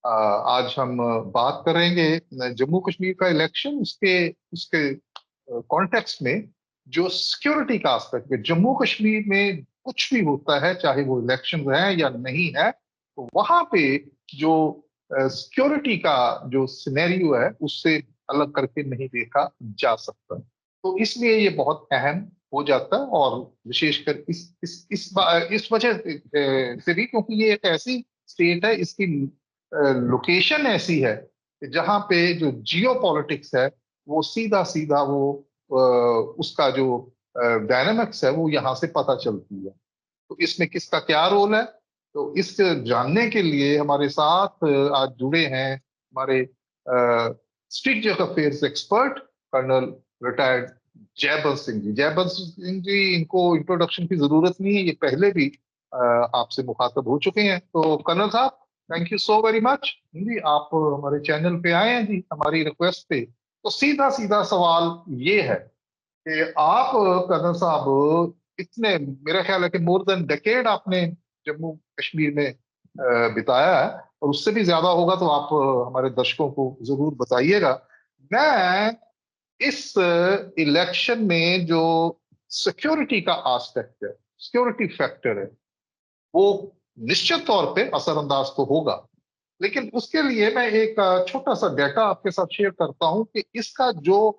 आज हम बात करेंगे जम्मू कश्मीर का इलेक्शन, उसके उसके कॉन्टेक्स्ट में जो सिक्योरिटी का एस्पेक्ट है। जम्मू कश्मीर में कुछ भी होता है, चाहे वो इलेक्शन है या नहीं है, तो वहां पे जो सिक्योरिटी का जो सिनेरियो है उससे अलग करके नहीं देखा जा सकता। तो इसलिए ये बहुत अहम हो जाता है, और विशेषकर इस वजह से भी, क्योंकि ये एक ऐसी स्टेट है, इसकी लोकेशन ऐसी है कि जहां पे जो जियो पॉलिटिक्स है वो सीधा सीधा वो उसका जो डायनामिक्स है वो यहाँ से पता चलती है। तो इसमें किसका क्या रोल है, तो इस जानने के लिए हमारे साथ आज जुड़े हैं हमारे strategic affairs expert colonel retired Jaibansh Singh ji. Jaibansh Singh ji, इनको इंट्रोडक्शन की जरूरत नहीं है, ये पहले भी आपसे मुखातब हो चुके हैं। तो कर्नल साहब, thank you so very much जी, आप हमारे चैनल पे आए हैं जी हमारी रिक्वेस्ट पे। तो सीधा सीधा सवाल ये है कि आप कर्नल साहब, इतने मेरा ख्याल है कि मोर देन डेकेड आपने जम्मू कश्मीर में बिताया है, और उससे भी ज्यादा होगा, तो आप हमारे दर्शकों को जरूर बताइएगा। मैं इस इलेक्शन में जो सिक्योरिटी का एस्पेक्ट है, सिक्योरिटी फैक्टर है, वो निश्चित तौर पे असरअंदाज तो होगा, लेकिन उसके लिए मैं एक छोटा सा डेटा आपके साथ शेयर करता हूं कि इसका जो,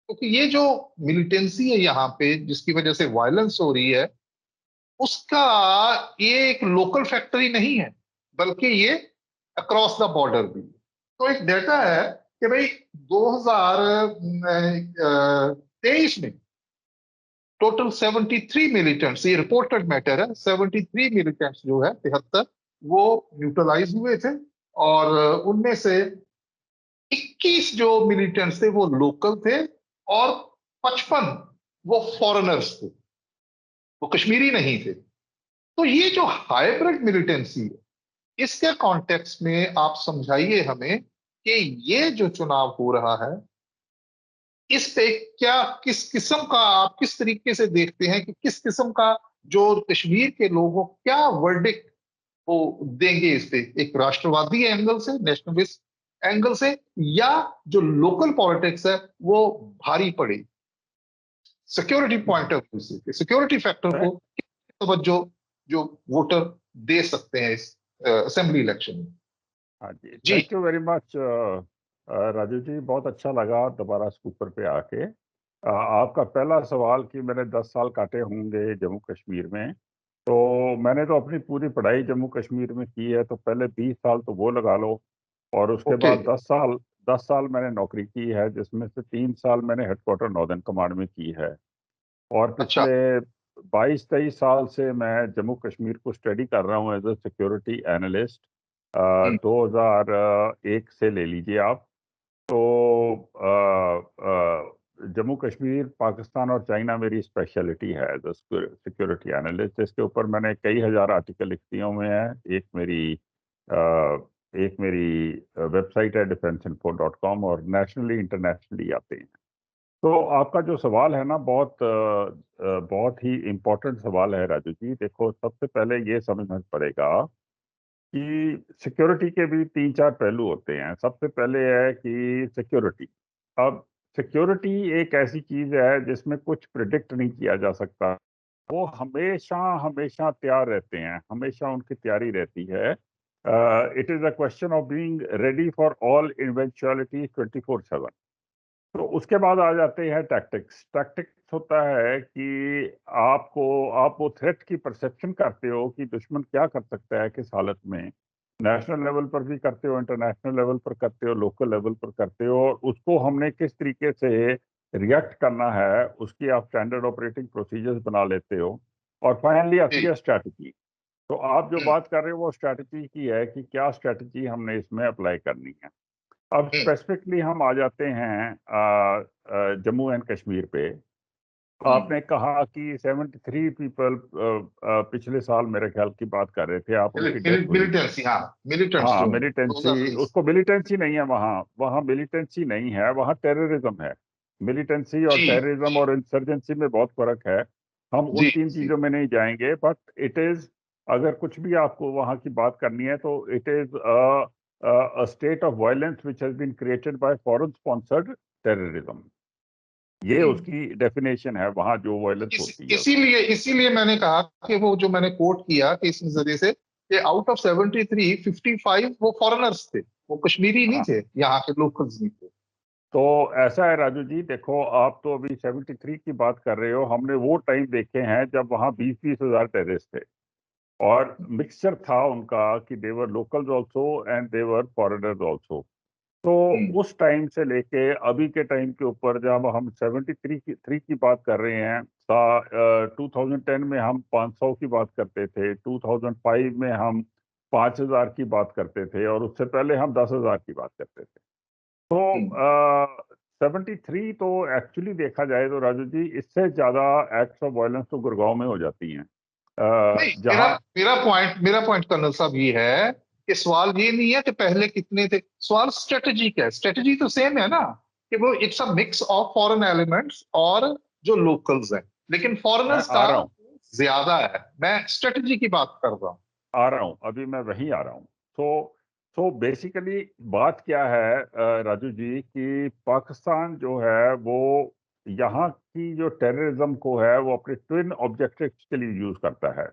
क्योंकि ये जो मिलिटेंसी है यहाँ पे जिसकी वजह से वायलेंस हो रही है, उसका ये एक लोकल फैक्टर ही नहीं है, बल्कि ये अक्रॉस द बॉर्डर भी। तो एक डेटा है कि भाई 2023 में टोटल 73 मिलिटेंट्स, ये रिपोर्टेड मैटर है, 73 मिलिटेंट्स जो है 73, वो न्यूट्रलाइज हुए थे। और उनमें से 21 जो मिलिटेंट्स थे वो लोकल थे, और 55 वो फॉरेनर्स थे, वो कश्मीरी नहीं थे। तो ये जो हाइब्रिड मिलिटेंसी है, इसके कॉन्टेक्स्ट में आप समझाइए हमें कि ये जो चुनाव हो रहा है, इस पे क्या, किस किस्म का, आप किस तरीके से देखते हैं कि किस किस्म का जो कश्मीर के लोगों क्या वर्डिक्ट वो देंगे इस पे, एक राष्ट्रवादी एंगल से, नेशनलिस्ट एंगल से, या जो लोकल पॉलिटिक्स है वो भारी पड़े सिक्योरिटी पॉइंट ऑफ व्यू से, सिक्योरिटी फैक्टर को तवज्जो जो वोटर दे सकते हैं इस असेंबली इलेक्शन में। हाँ जी, जी thank you very much Raju ji, बहुत अच्छा लगा दोबारा स्कूपर पे आके। आपका पहला सवाल कि मैंने 10 साल काटे होंगे जम्मू कश्मीर में, तो मैंने तो अपनी पूरी पढ़ाई जम्मू कश्मीर में की है, तो पहले 20 साल तो वो लगा लो, और उसके ओके। बाद 10 साल मैंने नौकरी की है, जिसमें से 3 साल मैंने हेडक्वार्टर नॉर्दर्न कमांड में की है। और अच्छा। पिछले 22-23 साल से मैं जम्मू कश्मीर को स्टडी कर रहा हूँ एज ए सिक्योरिटी एनालिस्ट। हम्म। 2001 से ले लीजिए आप। तो जम्मू कश्मीर, पाकिस्तान और चाइना मेरी स्पेशलिटी है एज ए सिक्योरिटी एनालिस्ट। इसके ऊपर मैंने कई हजार आर्टिकल लिख दिए हुए हैं। एक मेरी वेबसाइट है defenseinfo.com, और नेशनली इंटरनेशनली आते हैं। तो आपका जो सवाल है ना, बहुत ही इम्पोर्टेंट सवाल है राजू जी। देखो, सबसे पहले ये समझना पड़ेगा कि सिक्योरिटी के भी 3-4 पहलू होते हैं। सबसे पहले है कि सिक्योरिटी, अब सिक्योरिटी एक ऐसी चीज है जिसमें कुछ प्रिडिक्ट नहीं किया जा सकता। वो हमेशा हमेशा तैयार रहते हैं, हमेशा उनकी तैयारी रहती है। It is a question of being ready for all eventuality 24/7। तो उसके बाद आ जाते हैं टैक्टिक्स। टैक्टिक्स होता है कि आप वो थ्रेट की परसेप्शन करते हो कि दुश्मन क्या कर सकता है किस हालत में। नेशनल लेवल पर भी करते हो, इंटरनेशनल लेवल पर करते हो, लोकल लेवल पर करते हो, और उसको हमने किस तरीके से रिएक्ट करना है उसकी आप स्टैंडर्ड ऑपरेटिंग प्रोसीजर्स बना लेते हो। और फाइनली आती जी। है स्ट्रैटेजी। तो आप जो हम्म। बात कर रहे हो वो स्ट्रैटेजी की है कि क्या स्ट्रैटेजी हमने इसमें अप्लाई करनी है। अब हम्म। स्पेसिफिकली हम आ जाते हैं जम्मू एंड कश्मीर पे। हम्म। आपने कहा कि 73 पीपल पिछले साल मेरे ख्याल की बात कर रहे थे आप, उनकी डेथ हुई। मिलिटेंसी, हाँ, मिलिटेंट्स हाँ, जो हैं मिलिटेंसी, 2023। उसको मिलिटेंसी नहीं है वहाँ, वहाँ मिलिटेंसी नहीं है, वहाँ टेररिज्म है। मिलिटेंसी और जी टेररिज्म और इंसर्जेंसी में बहुत फर्क है। हम उन जी 3 जी। चीजों में नहीं जाएंगे, बट इट इज, अगर कुछ भी आपको वहाँ की बात करनी है तो it is a state of violence which has been created by foreign sponsored terrorism. ये उसकी डेफिनेशन है वहां जो वायलेंस होती है। इसीलिए मैंने कहा कि वो जो मैंने कोट किया कि इस नजरिए से कि आउट ऑफ 73 55 वो फॉरेनर्स थे, वो कश्मीरी नहीं थे, यहाँ के लोकल्स नहीं थे। तो ऐसा है राजू जी, देखो आप तो अभी 73 की बात कर रहे हो, हमने वो टाइम देखे हैं जब वहां 20-20 हजार टेररिस्ट थे और मिक्सचर था उनका कि they were locals also and they were foreigners also. तो उस टाइम से लेके अभी के टाइम के ऊपर जब हम 73 की बात कर रहे हैं, 2010 में हम 500 की बात करते थे, 2005 में हम 5000 की बात करते थे और उससे पहले हम 10,000 की बात करते थे। तो 73 तो एक्चुअली देखा जाए तो राजू जी इससे ज्यादा एक्ट्स ऑफ वायलेंस तो गुड़गांव में हो जाती हैं। नहीं, जहां मेरा पॉइंट कर्नल साहब ये है कि सवाल ये नहीं है कि पहले कितने थे, सवाल स्ट्रेटजी का है। स्ट्रेटजी तो सेम है ना, कि वो it's a mix of foreign elements और जो लोकल्स हैं, लेकिन मैं फॉरेनर्स आ का रहा हूँ ज्यादा है। मैं स्ट्रेटजी की बात कर रहा हूँ। अभी मैं वहीं आ रहा हूँ। तो बेसिकली बात क्या है राजू जी कि पाकिस्तान जो है वो यहाँ की जो टेररिज्म को है वो अपने ट्विन ऑब्जेक्टिव्स के लिए यूज करता है।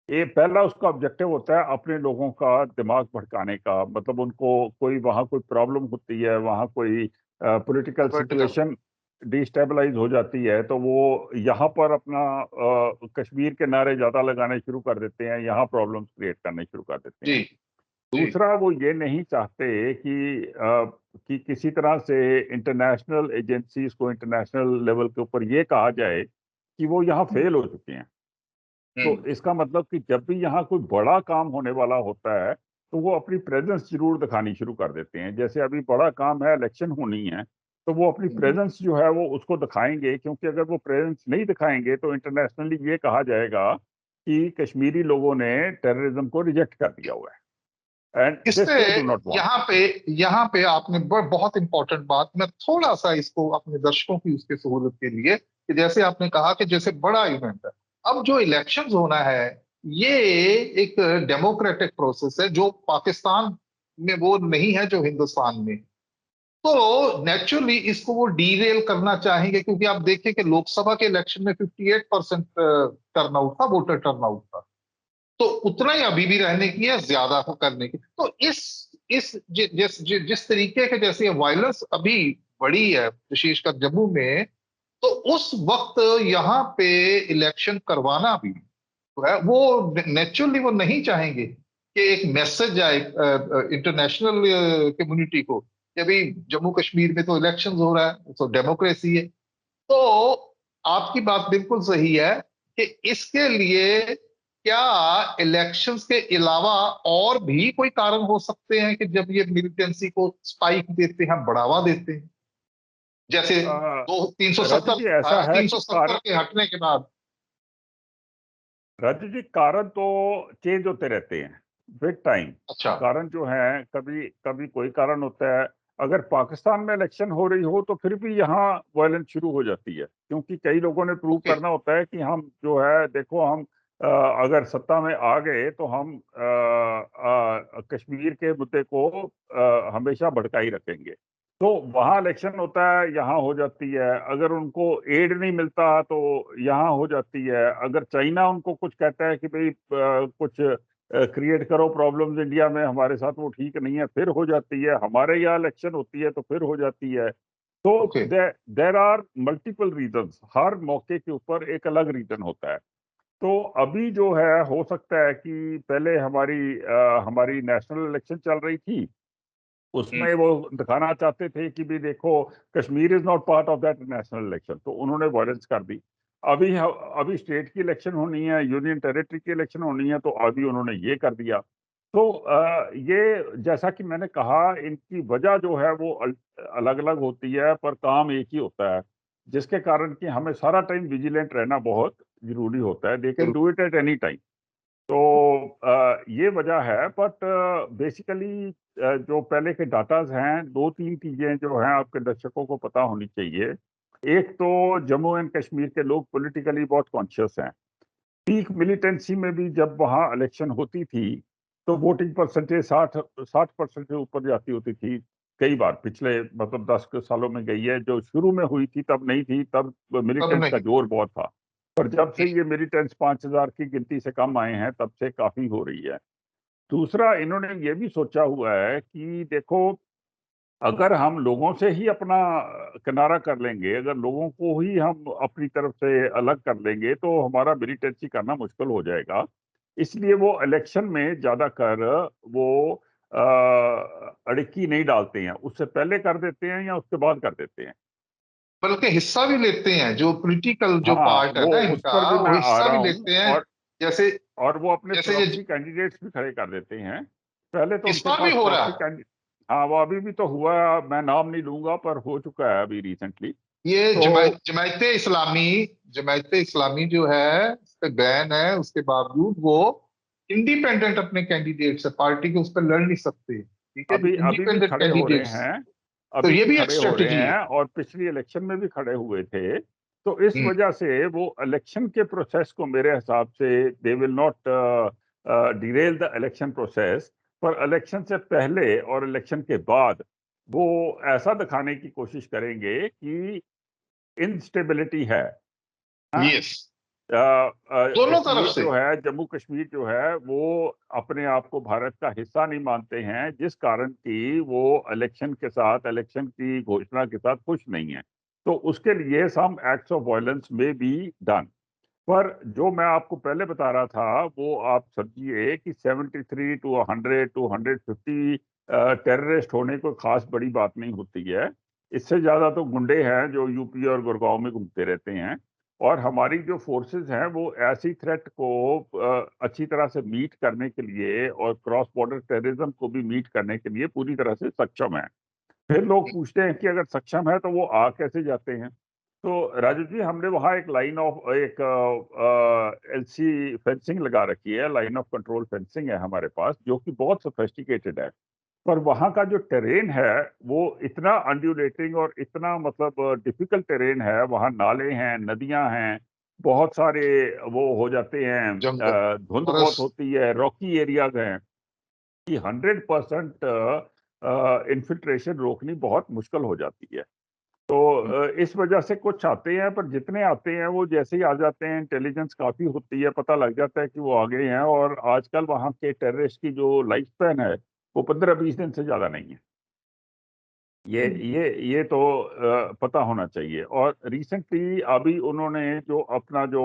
ये पहला उसका ऑब्जेक्टिव होता है अपने लोगों का दिमाग भटकाने का, मतलब उनको कोई वहाँ कोई प्रॉब्लम होती है, वहाँ कोई पॉलिटिकल Political। सिचुएशन डिस्टेबलाइज हो जाती है तो वो यहाँ पर अपना कश्मीर के नारे ज्यादा लगाने शुरू कर देते हैं, यहाँ प्रॉब्लम्स क्रिएट करने शुरू कर देते जी हैं। जी। दूसरा, वो ये नहीं चाहते कि किसी तरह से इंटरनेशनल एजेंसीज को इंटरनेशनल लेवल के ऊपर ये कहा जाए कि वो यहाँ फेल हो चुके हैं। तो हम्म इसका मतलब कि जब भी यहाँ कोई बड़ा काम होने वाला होता है तो वो अपनी प्रेजेंस जरूर दिखानी शुरू कर देते हैं। जैसे अभी बड़ा काम है, इलेक्शन होनी है, तो वो अपनी हम्म। प्रेजेंस जो है वो उसको दिखाएंगे, क्योंकि अगर वो प्रेजेंस नहीं दिखाएंगे तो इंटरनेशनली ये कहा जाएगा कि कश्मीरी लोगों ने टेररिज्म को रिजेक्ट कर दिया हुआ है, एंड दिस इससे दे डू नॉट वांट। यहाँ पे आपने बहुत इंपॉर्टेंट बात, मैं थोड़ा सा इसको अपने दर्शकों की उसके सहूलत के लिए, कि जैसे आपने कहा कि जैसे बड़ा इवेंट है, अब जो इलेक्शंस होना है ये एक डेमोक्रेटिक प्रोसेस है जो पाकिस्तान में वो नहीं है जो हिंदुस्तान में। तो नेचुरली इसको वो डीरेल करना चाहेंगे, क्योंकि आप देखें कि लोकसभा के इलेक्शन में 58% टर्नआउट था, वोटर टर्नआउट था। तो उतना ही अभी भी रहने की है, ज्यादा करने की। तो जिस तरीके के जैसे वायलेंस अभी बढ़ी है विशेषकर जम्मू में, तो उस वक्त यहाँ पे इलेक्शन करवाना भी तो है, वो नेचुरली वो नहीं चाहेंगे कि एक मैसेज आए इंटरनेशनल कम्युनिटी को कि अभी जम्मू कश्मीर में तो इलेक्शन हो रहा है, तो डेमोक्रेसी है। तो आपकी बात बिल्कुल सही है कि इसके लिए क्या इलेक्शंस के अलावा और भी कोई कारण हो सकते हैं कि जब ये मिलिटेंसी को स्पाइक देते हैं, बढ़ावा देते हैं, जैसे दो तीन सौ राजू सत्तर जी ऐसा है तीन कि सौ सत्तर के हटने के बाद। राजू जी कारण तो चेंज होते रहते हैं विद टाइम। अच्छा। कारण जो है कभी कभी कोई कारण होता है। अगर पाकिस्तान में इलेक्शन हो रही हो तो फिर भी यहाँ वायलेंस शुरू हो जाती है, क्योंकि कई लोगों ने प्रूव ओके। करना होता है कि हम जो है देखो हम अगर सत्ता में आ गए तो हम कश्मीर के मुद्दे को हमेशा भड़काई रखेंगे। तो वहाँ इलेक्शन होता है, यहाँ हो जाती है। अगर उनको एड नहीं मिलता तो यहाँ हो जाती है। अगर चाइना उनको कुछ कहता है कि भाई कुछ क्रिएट करो प्रॉब्लम्स इंडिया में हमारे साथ, वो ठीक नहीं है, फिर हो जाती है। हमारे यहाँ इलेक्शन होती है तो फिर हो जाती है। तो okay. There are multiple reasons, हर मौके के ऊपर एक अलग रीजन होता है। तो अभी जो है हो सकता है कि पहले हमारी नेशनल इलेक्शन चल रही थी, उसमें वो दिखाना चाहते थे कि भी देखो Kashmir is not part of that national election, तो उन्होंने वायलेंस कर दी। अभी स्टेट की इलेक्शन होनी है, यूनियन टेरिटरी की इलेक्शन होनी है, तो अभी उन्होंने ये कर दिया। तो ये जैसा कि मैंने कहा, इनकी वजह जो है वो अलग अलग होती है, पर काम एक ही होता है, जिसके कारण कि हमें सारा टाइम विजिलेंट रहना बहुत जरूरी होता है। They can do it at any time. तो ये वजह है, बट बेसिकली जो पहले के डाटाज हैं, दो तीन चीजें जो हैं आपके दर्शकों को पता होनी चाहिए। एक तो जम्मू एंड कश्मीर के लोग पॉलिटिकली बहुत कॉन्शियस हैं। पीक मिलिटेंसी में भी जब वहाँ इलेक्शन होती थी तो वोटिंग परसेंटेज 60% से ऊपर जाती होती थी कई बार, पिछले मतलब 10 सालों में गई है। जो शुरू में हुई थी तब नहीं थी, तब तब मिलिटेंट्स का नहीं। जोर बहुत था। पर जब से ये मिलिटेंट्स 5000 की गिनती से कम आए हैं, तब से काफी हो रही है। दूसरा, इन्होंने ये भी सोचा हुआ है कि देखो, अगर हम लोगों से ही अपना किनारा कर लेंगे, अगर लोगों को ही हम अपनी तरफ से अलग कर लेंगे, तो हमारा मिलिटेंसी करना मुश्किल हो जाएगा। इसलिए वो इलेक्शन में ज्यादा कर वो अड़िकी नहीं डालते हैं, उससे पहले कर देते हैं या उसके बाद कर देते हैं। बल्कि हिस्सा भी लेते हैं, जो पॉलिटिकल जो हाँ, पार्ट है वो ना उस पर इनका, भी वो मैं आ हिस्सा रहा भी हूँ। लेते हैं। जैसे और वो अपने जैसे ये प्रॉक्सी कैंडिडेट्स भी खड़े कर देते हैं। पहले तो इस उनके बार भी पास हो रहा प्रॉक्सी है। कैंडिडेट, हाँ वो अभी भी तो हुआ, मैं नाम नहीं लूंगा, पर हो चुका है अभी रिसेंटली। ये तो जमायत इस्लामी जो है, उस पे बैन है, उसके बावजूद वो इंडिपेंडेंट अपने कैंडिडेट्स है, पार्टी के उस पर लड़ नहीं सकते, ठीक है जी, अभी अभी भी इंडिपेंडेंट खड़े हो रहे कैंडिडेट्स। हैं, तो अभी ये भी भी एक खड़े हो रहे स्ट्रेटेजी है। हैं, और पिछली इलेक्शन में भी खड़े हुए थे। तो इस हम्म। वजह से वो इलेक्शन के प्रोसेस को, मेरे हिसाब से, they will not Daryl the election process. पर इलेक्शन से पहले और इलेक्शन के बाद वो ऐसा दिखाने की कोशिश करेंगे कि इंस्टेबिलिटी है। हाँ? यस। दोनों तरफ कश्मीर से। जो है, जम्मू कश्मीर जो है, वो अपने आप को भारत का हिस्सा नहीं मानते हैं, जिस कारण कि वो इलेक्शन के साथ, इलेक्शन की घोषणा के साथ खुश नहीं है। तो उसके लिए सम एक्ट्स ऑफ वायलेंस में बी डन। पर जो मैं आपको पहले बता रहा था, वो आप समझिए कि 73 टू 100 टू 150 टेररिस्ट होने को खास बड़ी बात नहीं होती है। इससे ज्यादा तो गुंडे हैं जो यूपी और गुड़गांव में घूमते रहते हैं। और हमारी जो फोर्सेस हैं, वो ऐसी थ्रेट को अच्छी तरह से मीट करने के लिए और क्रॉस बॉर्डर टेररिज्म को भी मीट करने के लिए पूरी तरह से सक्षम है। फिर लोग पूछते हैं कि अगर सक्षम है तो वो आ कैसे जाते हैं। तो राजू जी, हमने वहाँ एक लाइन ऑफ एक एलसी फेंसिंग लगा रखी है, लाइन ऑफ कंट्रोल फेंसिंग है हमारे पास, जो कि बहुत सोफेस्टिकेटेड है। पर वहाँ का जो टेरेन है, वो इतना अंड्यूलेटिंग और इतना मतलब डिफिकल्ट टेरेन है। वहाँ नाले हैं, नदियां हैं, बहुत सारे वो हो जाते हैं, जंगल। धुंध बहुत फॉरेस्ट। होती है, रॉकी एरियाज हैं, कि 100% इन्फिल्ट्रेशन रोकनी बहुत मुश्किल हो जाती है। तो इस वजह से कुछ आते हैं, पर जितने आते हैं वो जैसे ही आ जाते हैं, इंटेलिजेंस काफी होती है, पता लग जाता है कि वो आ गए हैं। और आजकल वहाँ के टेररिस्ट की जो लाइफ स्पैन है, वो 15-20 दिन से ज्यादा नहीं है। ये तो पता होना चाहिए। और रिसेंटली अभी उन्होंने जो अपना जो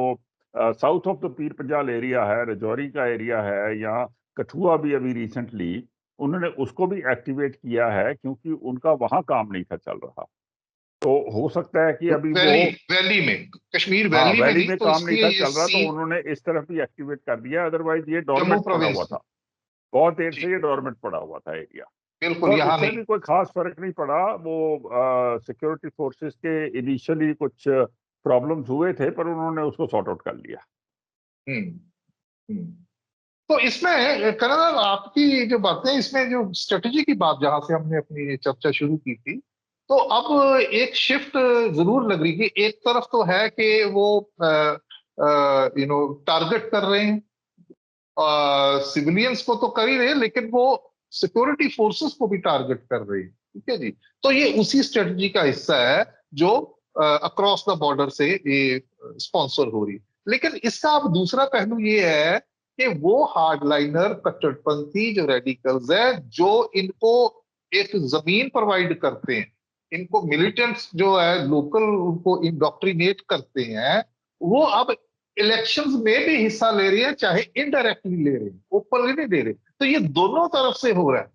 south of the Pir Panjal area है, रजौरी का एरिया है, या कठुआ भी अभी रिसेंटली उन्होंने उसको भी एक्टिवेट किया है, क्योंकि उनका वहां काम नहीं था चल रहा। तो हो सकता है कि अभी वो, वैली वैली में, कश्मीर हाँ, वैली में वैली नहीं, में तो काम नहीं इसलिए था ये चल रहा, तो सी उन्होंने इस तरफ भी एक्टिवेट कर दिया। अदरवाइज ये जम्मू डोरमेंट पड़ा हुआ प्रोविंस में। था, बहुत देर जी। से ये डोरमेंट पड़ा हुआ था एरिया। बिल्कुल पर यहाँ उससे नहीं। भी कोई खास फर्क नहीं पड़ा। वो सिक्योरिटी फोर्सेस के इनिशियली कुछ प्रॉब्लम्स हुए थे, पर उन्होंने उसको सॉर्ट आउट कर लिया। हम्म। हम्म। तो इसमें करण, आपकी जो बातें, इसमें जो स्ट्रेटजी की बात जहां से हमने अपनी चर्चा शुरू की थी, तो अब एक शिफ्ट जरूर लग रही है कि एक तरफ तो है कि वो टारगेट कर रहे हैं, सिविलियंस को तो कर ही रहे हैं, लेकिन वो सिक्योरिटी फोर्सेस को भी टारगेट कर रहे हैं, ठीक है जी। तो ये उसी स्ट्रेटजी का हिस्सा है जो अक्रॉस द बॉर्डर से ये स्पॉन्सर हो रही है। लेकिन इसका अब दूसरा पहलू ये है कि वो हार्डलाइनर कट्टरपंथी जो रेडिकल्स है, जो इनको एक जमीन प्रोवाइड करते हैं, इनको मिलिटेंट्स जो है लोकल, उनको इंडोक्ट्रिनेट करते हैं, वो अब इलेक्शंस में भी हिस्सा ले रही है, चाहे इनडायरेक्टली ले रहे हैं, ओपनली नहीं दे रहे। तो ये दोनों तरफ से हो रहा है,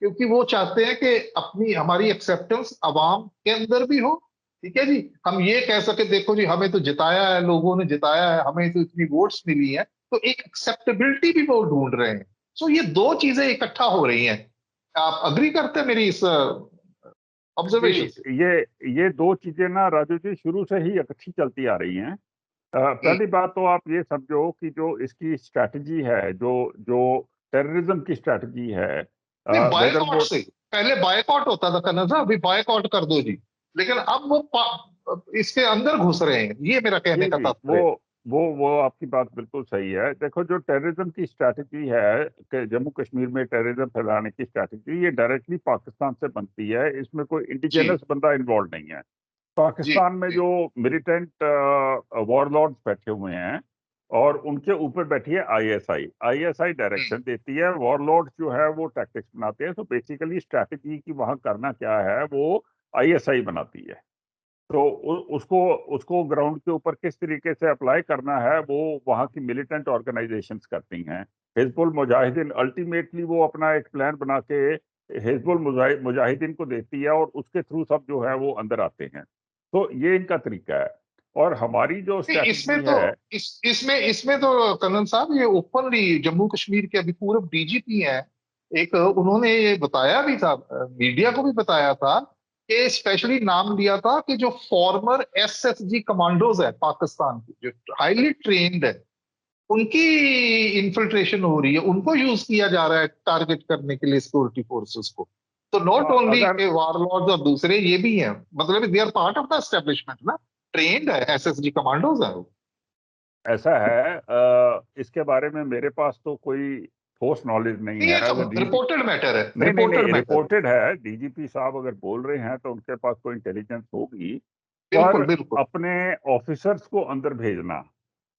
क्योंकि वो चाहते हैं कि अपनी हमारी एक्सेप्टेंस अवाम के अंदर भी हो, ठीक है जी। हम ये कह सके देखो जी, हमें तो जिताया है, लोगों ने जिताया है, हमें तो इतनी वोट्स मिली है, तो एक एक्सेप्टेबिलिटी भी वो ढूंढ रहे हैं। सो ये दो चीजें इकट्ठा हो रही हैं। आप अग्री करते हैं मेरी इस जी, ऑब्जर्वेशन से? ये ये दो चीजें ना राजू जी शुरू से ही इकट्ठी चलती आ रही हैं। हम्म। पहली बात तो आप ये समझो कि जो इसकी स्ट्रैटेजी है, जो जो टेररिज्म की स्ट्रैटेजी है, नहीं, वेदर बायकॉट वो, से पहले बायकॉट होता था कन्नड़ साहब, अभी बायकॉट कर दो जी। लेकिन अब वो इसके अंदर घुस रहे हैं, ये मेरा कहने जी का जी, तात्पर्य है। वो आपकी बात बिल्कुल सही है। देखो, जो टेररिज्म की स्ट्रैटेजी है कि जम्मू कश्मीर में टेररिज्म फैलाने की स्ट्रैटेजी, ये डायरेक्टली पाकिस्तान से बनती है। इसमें कोई जी इंडिजिनस बंदा इन्वॉल्व नहीं है। जी पाकिस्तान में जी जो मिलिटेंट वॉरलॉर्ड्स बैठे हुए हैं और उनके ऊपर बैठी है आईएसआई। आईएसआई हम्म, डायरेक्शन देती है, वॉरलॉर्ड जो है वो टैक्टिक्स बनाते हैं। तो बेसिकली स्ट्रैटेजी की वहां करना क्या है, वो आईएसआई बनाती है। तो उसको उसको ग्राउंड के ऊपर किस तरीके से अप्लाई करना है, वो वहाँ की मिलिटेंट ऑर्गेनाइजेशंस करती हैं। हिजबुल मुजाहिदीन अल्टीमेटली वो अपना एक प्लान बना के हिजबुल मुजाहिदीन को देती है और उसके थ्रू सब जो है वो अंदर आते हैं। तो ये इनका तरीका है। और हमारी जो नहीं, स्ट्रैटेजी है, इसमें इसमें तो करण साहब ये ओपनली जम्मू कश्मीर के अभी पूर्व डीजीपी हैं, एक उन्होंने ये बताया भी था, मीडिया को भी बताया था कि स्पेशली नाम लिया था कि जो फॉर्मर एसएसजी कमांडोज है पाकिस्तान की, जो हाईली ट्रेन्ड है, उनकी इन्फिल्ट्रेशन हो रही है, उनको यूज किया जा रहा है टारगेट करने के लिए सिक्योरिटी फोर्सेस को। तो नॉट ओनली अगर वारलॉर्ड्स और दूसरे ये भी हैं, मतलब they are part of the establishment ना, ट्रेन्ड है, एसएसजी कमांडोज है वो। ऐसा है, इसके बारे में मेरे पास तो कोई ठोस नॉलेज नहीं नहीं, है। ये अगर तो रिपोर्टेड मैटर है, नहीं नहीं रिपोर्टेड नहीं, मैटर। रिपोर्टेड है। डीजीपी साहब अगर बोल रहे हैं तो उनके पास कोई इंटेलिजेंस होगी। पर बिल्कुल बिल्कुल। अपने ऑफिसर्स को अंदर भेजना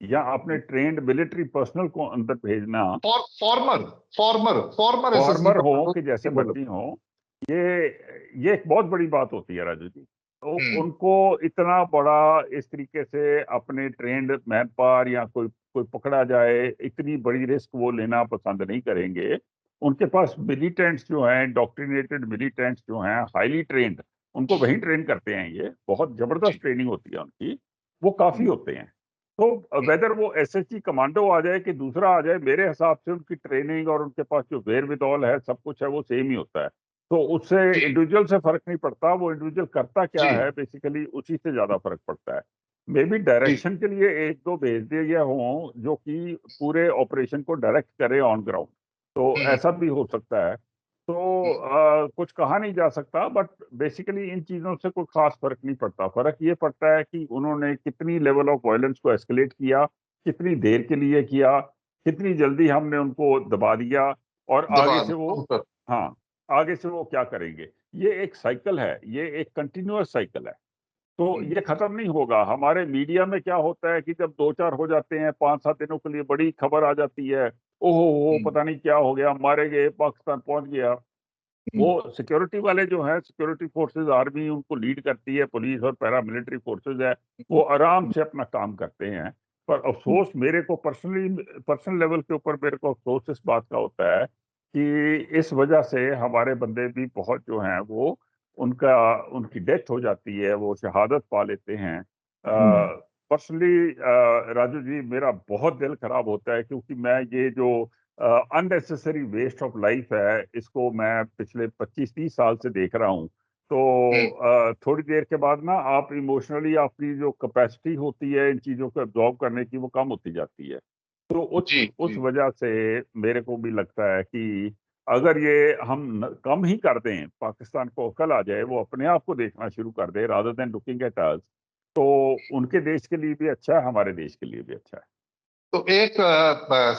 या अपने ट्रेंड मिलिट्री पर्सनल को अंदर भेजना, former former former SSG farmer हो कमांडो कि जैसे बोलो। मर्जी हो, ये ये एक बहुत बड़ी बात होती है राजू जी। तो हम्म उनको इतना बड़ा इस तरीके से अपने ट्रेंड मैन पावर या कोई कोई पकड़ा जाए, इतनी बड़ी रिस्क वो लेना पसंद नहीं करेंगे। उनके पास मिलिटेंट्स जो हैं, डॉक्ट्रिनेटेड मिलिटेंट्स जो हैं, हाईली ट्रेंड, उनको वहीं ट्रेन करते हैं। ये बहुत जबरदस्त जी ट्रेनिंग होती है उनकी, वो काफी हम्म, होते हैं। तो हम्म, वेदर वो एसएसजी कमांडो आ जाए कि दूसरा आ जाए, मेरे हिसाब से उनकी ट्रेनिंग और उनके पास जो वेयरविदॉल है, सब कुछ है, वो सेम ही होता है। तो उससे जी इंडिविजुअल से फर्क नहीं पड़ता, वो इंडिविजुअल करता क्या जी है बेसिकली, उसी से ज्यादा फर्क पड़ता है। मे बी जी डायरेक्शन के लिए एक दो भेज दिए गए हों जो कि पूरे ऑपरेशन को डायरेक्ट करे ऑन ग्राउंड, तो हम्म ऐसा भी हो सकता है। तो हम्म कुछ कहा नहीं जा सकता, बट बेसिकली इन चीजों से कोई खास फर्क नहीं पड़ता। फर्क ये पड़ता है कि उन्होंने कितनी लेवल ऑफ वायलेंस को एस्केलेट किया, कितनी देर के लिए किया, कितनी जल्दी हमने उनको दबा दिया, और आगे दबा से वो, काउंटर। हाँ, आगे से वो क्या करेंगे। ये एक साइकिल है, ये एक कंटिन्यूअस साइकिल है। तो हम्म ये खत्म नहीं होगा। हमारे मीडिया में क्या होता है कि जब दो चार हो जाते हैं, 5-7 दिनों के लिए बड़ी खबर आ जाती है, ओहो हो हम्म पता नहीं क्या हो गया, मारे गए, पाकिस्तान पहुंच गया। हम्म, वो सिक्योरिटी वाले जो है, सिक्योरिटी फोर्सेस, आर्मी उनको लीड करती है, पुलिस और पैरा मिलिट्री फोर्सेस है, वो आराम हम्म, से अपना काम करते हैं। पर हम्म, अफसोस मेरे को पर्सनल लेवल के ऊपर मेरे को अफसोस इस बात का होता है कि इस वजह से हमारे बंदे भी बहुत जो हैं वो, उनका उनकी डेथ हो जाती है, वो शहादत पा लेते हैं। पर्सनली राजू जी, मेरा बहुत दिल खराब होता है, क्योंकि मैं ये जो अननेसेसरी वेस्ट ऑफ लाइफ है, इसको मैं पिछले 25-30 साल से देख रहा हूँ। तो हम्म, थोड़ी देर के बाद ना, आप इमोशनली, आपकी जो कैपेसिटी होती है इन चीज़ों को एब्जॉर्ब करने की, वो कम होती जाती है। तो जी उस जी वजह से मेरे को भी लगता है कि अगर ये हम कम ही कर दें, पाकिस्तान को अकल आ जाए, वो अपने आप को देखना शुरू कर दे rather than looking at us, तो उनके देश के लिए भी अच्छा है, हमारे देश के लिए भी अच्छा है। तो एक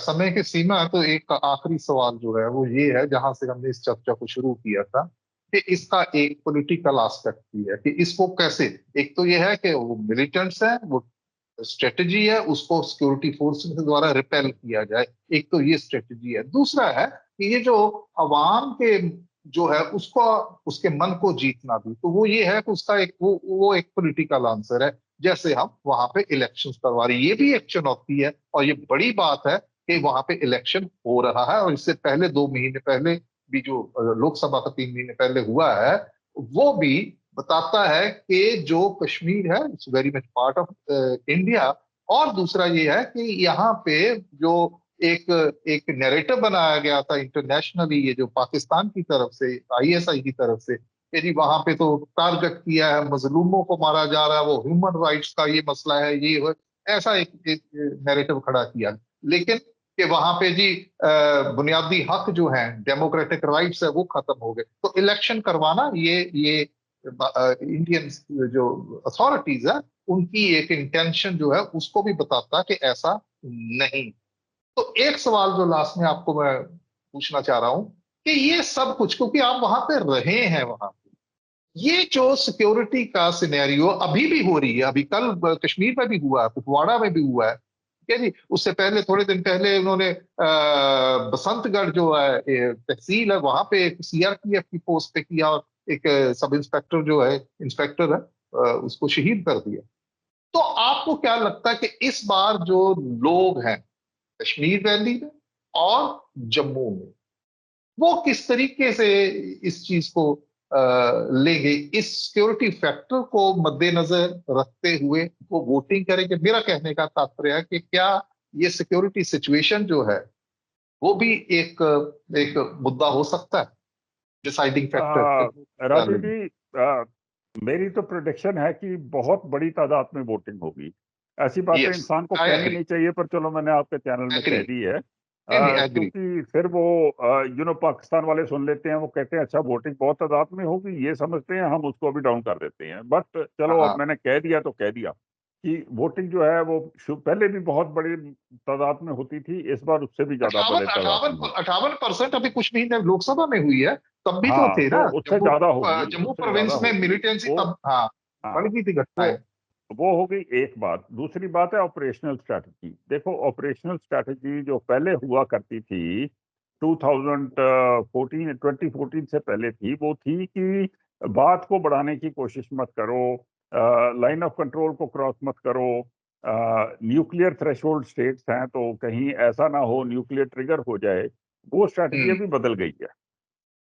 समय की सीमा है, तो एक आखिरी सवाल जो है वो ये है, जहां से हमने इस चर्चा को शुरू किया था, कि इसका एक पॉलिटिकल एस्पेक्ट भी है कि इसको कैसे, एक तो ये है कि वो मिलिटेंट्स हैं, वो स्ट्रेटजी है, उसको सिक्योरिटी फोर्सेस के द्वारा रिपेल किया जाए, एक तो ये स्ट्रेटजी है। दूसरा है कि ये जो अवाम के जो है उसको, उसके मन को जीतना भी, तो वो ये है कि उसका एक वो एक पॉलिटिकल आंसर है। जैसे हम वहां पे इलेक्शंस करवा रहे हैं, ये भी एक चुनौती है, और ये बड़ी बात है कि वहां पे इलेक्शन हो रहा है, और इससे पहले 2 महीने पहले भी जो लोकसभा का 3 महीने पहले हुआ है, वो भी बताता है कि जो कश्मीर है it's very much part of India. और दूसरा ये है कि यहाँ पे जो एक एक नैरेटिव बनाया गया था इंटरनेशनली, ये जो पाकिस्तान की तरफ से, आईएसआई की तरफ से, कि जी वहां पे तो टारगेट किया है, मजलूमों को मारा जा रहा है, वो ह्यूमन राइट्स का ये मसला है, ये ऐसा एक नैरेटिव खड़ा किया। लेकिन कि वहां पे जी बुनियादी हक जो हैं, डेमोक्रेटिक राइट्स है, वो खत्म हो गए। तो इलेक्शन करवाना, ये इंडियन जो अथॉरिटीज है उनकी एक इंटेंशन जो है उसको भी बताता कि ऐसा नहीं। तो एक सवाल जो लास्ट में आपको मैं पूछना चाह रहा हूं कि ये सब कुछ, क्योंकि आप वहां पे रहे हैं, वहां पे ये जो सिक्योरिटी का सिनेरियो अभी भी हो रही है, अभी कल कश्मीर में भी हुआ है, कुपवाड़ा में भी हुआ है, ठीक है जी। उससे पहले थोड़े दिन पहले उन्होंने बसंतगढ़ जो है तहसील है, वहां पे एक सीआरपीएफ की पोस्ट पे किया और एक सब इंस्पेक्टर जो है, इंस्पेक्टर है, उसको शहीद कर दिया। तो आपको क्या लगता है कि इस बार जो लोग हैं कश्मीर वैली में और जम्मू में, वो किस तरीके से इस चीज को लेंगे, इस सिक्योरिटी फैक्टर को मद्देनजर रखते हुए वो वोटिंग करेंगे? मेरा कहने का तात्पर्य है कि क्या ये सिक्योरिटी सिचुएशन जो है वो भी एक एक मुद्दा हो सकता है, डिसाइडिंग फैक्टर? क्या राजू लगे? जी, मेरी तो प्रोडिक्शन है कि बहुत बड़ी तादाद में वोटिंग होगी। ऐसी बातें यस, इंसान को आई कहनी एग्री। नहीं चाहिए, पर चलो मैंने आपके चैनल में एग्री, कह दी है। नहीं नहीं, एग्री। क्योंकि फिर वो पाकिस्तान वाले सुन लेते हैं, वो कहते हैं अच्छा वोटिंग बहुत तादाद में होगी, ये समझते हैं, हम उसको भी डाउन कर देते हैं। बट चलो, अब हाँ, मैंने कह दिया तो कह दिया कि वोटिंग जो है वो पहले भी बहुत बड़ी तादाद में होती थी, इस बार उससे भी ज्यादा अठावन बड़े तादाद अठावन में होगी। 58% अभी कुछ महीने लोकसभा में हुई है, तब भी तो हाँ, थे तो ना उससे जम्मू, ज्यादा होगी, जम्मू उससे ज्यादा प्रोविंस में होगी। मिलिटेंसी वो तब, हाँ, हाँ, बढ़ गई थी वो घटनाएं। वो हो गई एक बात। दूसरी बात है ऑपरेशनल स्ट्रैटेजी। देखो, ऑपरेशनल स्ट्रैटेजी जो पहले हुआ करती थी 2014 2014 से पहले थी, वो थी कि बात को बढ़ाने की कोशिश मत करो, लाइन ऑफ कंट्रोल को क्रॉस मत करो, न्यूक्लियर थ्रेशोल्ड स्टेट्स हैं तो कहीं ऐसा ना हो न्यूक्लियर ट्रिगर हो जाए। वो स्ट्रैटेजी हम्म, अभी बदल गई है।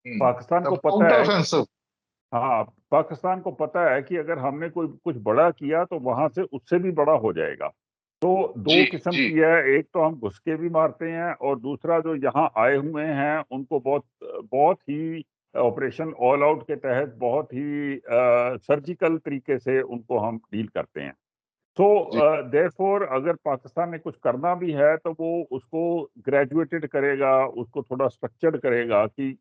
पाकिस्तान को तब पता काउंटर है, ऑफेंसिव। हाँ, पाकिस्तान को पता है कि अगर हमने कोई कुछ बड़ा किया तो वहां से उससे भी बड़ा हो जाएगा। तो जी, दो किस्म जी, की है, एक तो हम घुस के भी मारते हैं, और दूसरा जो यहाँ आए हुए हैं उनको बहुत बहुत ही ऑपरेशन ऑल आउट के तहत बहुत ही सर्जिकल तरीके से उनको हम डील करते हैं। तो जी, देयरफॉर अगर पाकिस्तान ने कुछ करना भी है तो वो उसको ग्रेजुएटेड करेगा, उसको थोड़ा स्ट्रक्चर्ड करेगा कि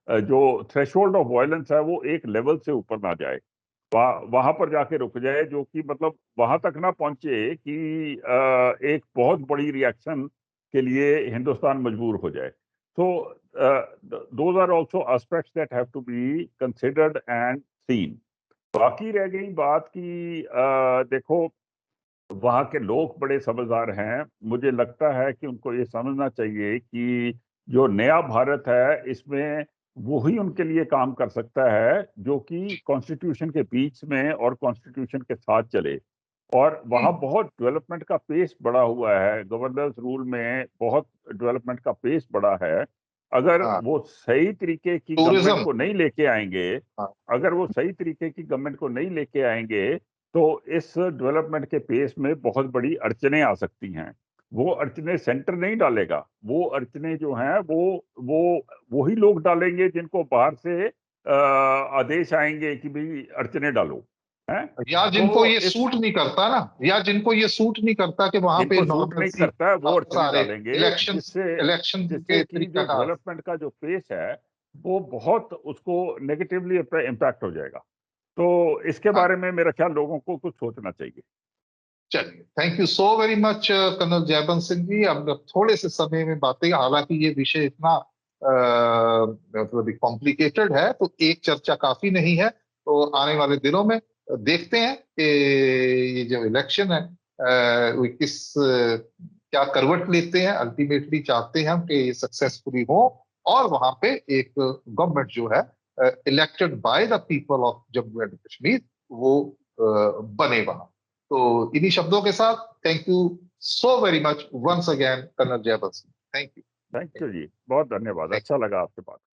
जो थ्रेशोल्ड ऑफ वायलेंस है वो एक लेवल से ऊपर ना जाए, वहां पर जाके रुक जाए, जो कि मतलब वहां तक ना पहुंचे कि एक बहुत बड़ी रिएक्शन के लिए हिंदुस्तान मजबूर हो जाए। तो those are also aspects that have to be considered and seen. बाकी रह गई बात कि देखो, वहाँ के लोग बड़े समझदार हैं। मुझे लगता है कि उनको ये समझना चाहिए कि जो नया भारत है इसमें वही उनके लिए काम कर सकता है जो कि कॉन्स्टिट्यूशन के बीच में और कॉन्स्टिट्यूशन के साथ चले। और वहाँ हम्म, बहुत डेवलपमेंट का पेस बढ़ा हुआ है, गवर्नर्स रूल में बहुत डेवलपमेंट का पेस बढ़ा है। अगर हाँ, वो सही तरीके की गवर्नमेंट टूरिज्म, को नहीं लेके आएंगे, हाँ, अगर वो सही तरीके की गवर्नमेंट को नहीं लेके आएंगे, तो इस डेवलपमेंट के पेस में बहुत बड़ी अड़चनें आ सकती हैं। वो अड़चनें सेंटर नहीं डालेगा, वो अड़चनें जो हैं वो वही लोग डालेंगे जिनको बाहर से आदेश आएंगे कि भाई अड़चनें डालो, हैं। या जिनको तो ये इस सूट नहीं करता ना, या जिनको ये सूट नहीं करता कि वहां पे जिनको सूट नहीं नॉर्मल करता है वो वापस आ अड़चनें रहे डालेंगे, इलेक्शन, जिससे इलेक्शन के जिससे कि जो तरीकाकार। डेवलपमेंट का जो पेस है वो बहुत उसको नेगेटिवली इम्पैक्ट हो जाएगा। तो इसके हाँ, बारे में मेरा ख्याल लोगों को कुछ सोचना चाहिए। चलिए, thank you so very much colonel Jaywant Singh ji. अब थोड़े से समय में बातें, हालांकि ये विषय इतना मतलब कॉम्प्लिकेटेड है तो एक चर्चा काफी नहीं है। तो आने वाले दिनों में देखते हैं कि ये जो इलेक्शन है वो किस क्या करवट लेते हैं। अल्टीमेटली चाहते हैं हम कि ये सक्सेसफुली हो और वहां पे एक गवर्नमेंट जो है elected by the people of Jammu and Kashmir वो बने वहां। तो इन्हीं शब्दों के साथ thank you so very much once again colonel Jaywant Singh. Thank you. Thank you जी, बहुत धन्यवाद, थैंक अच्छा लगा आपसे बात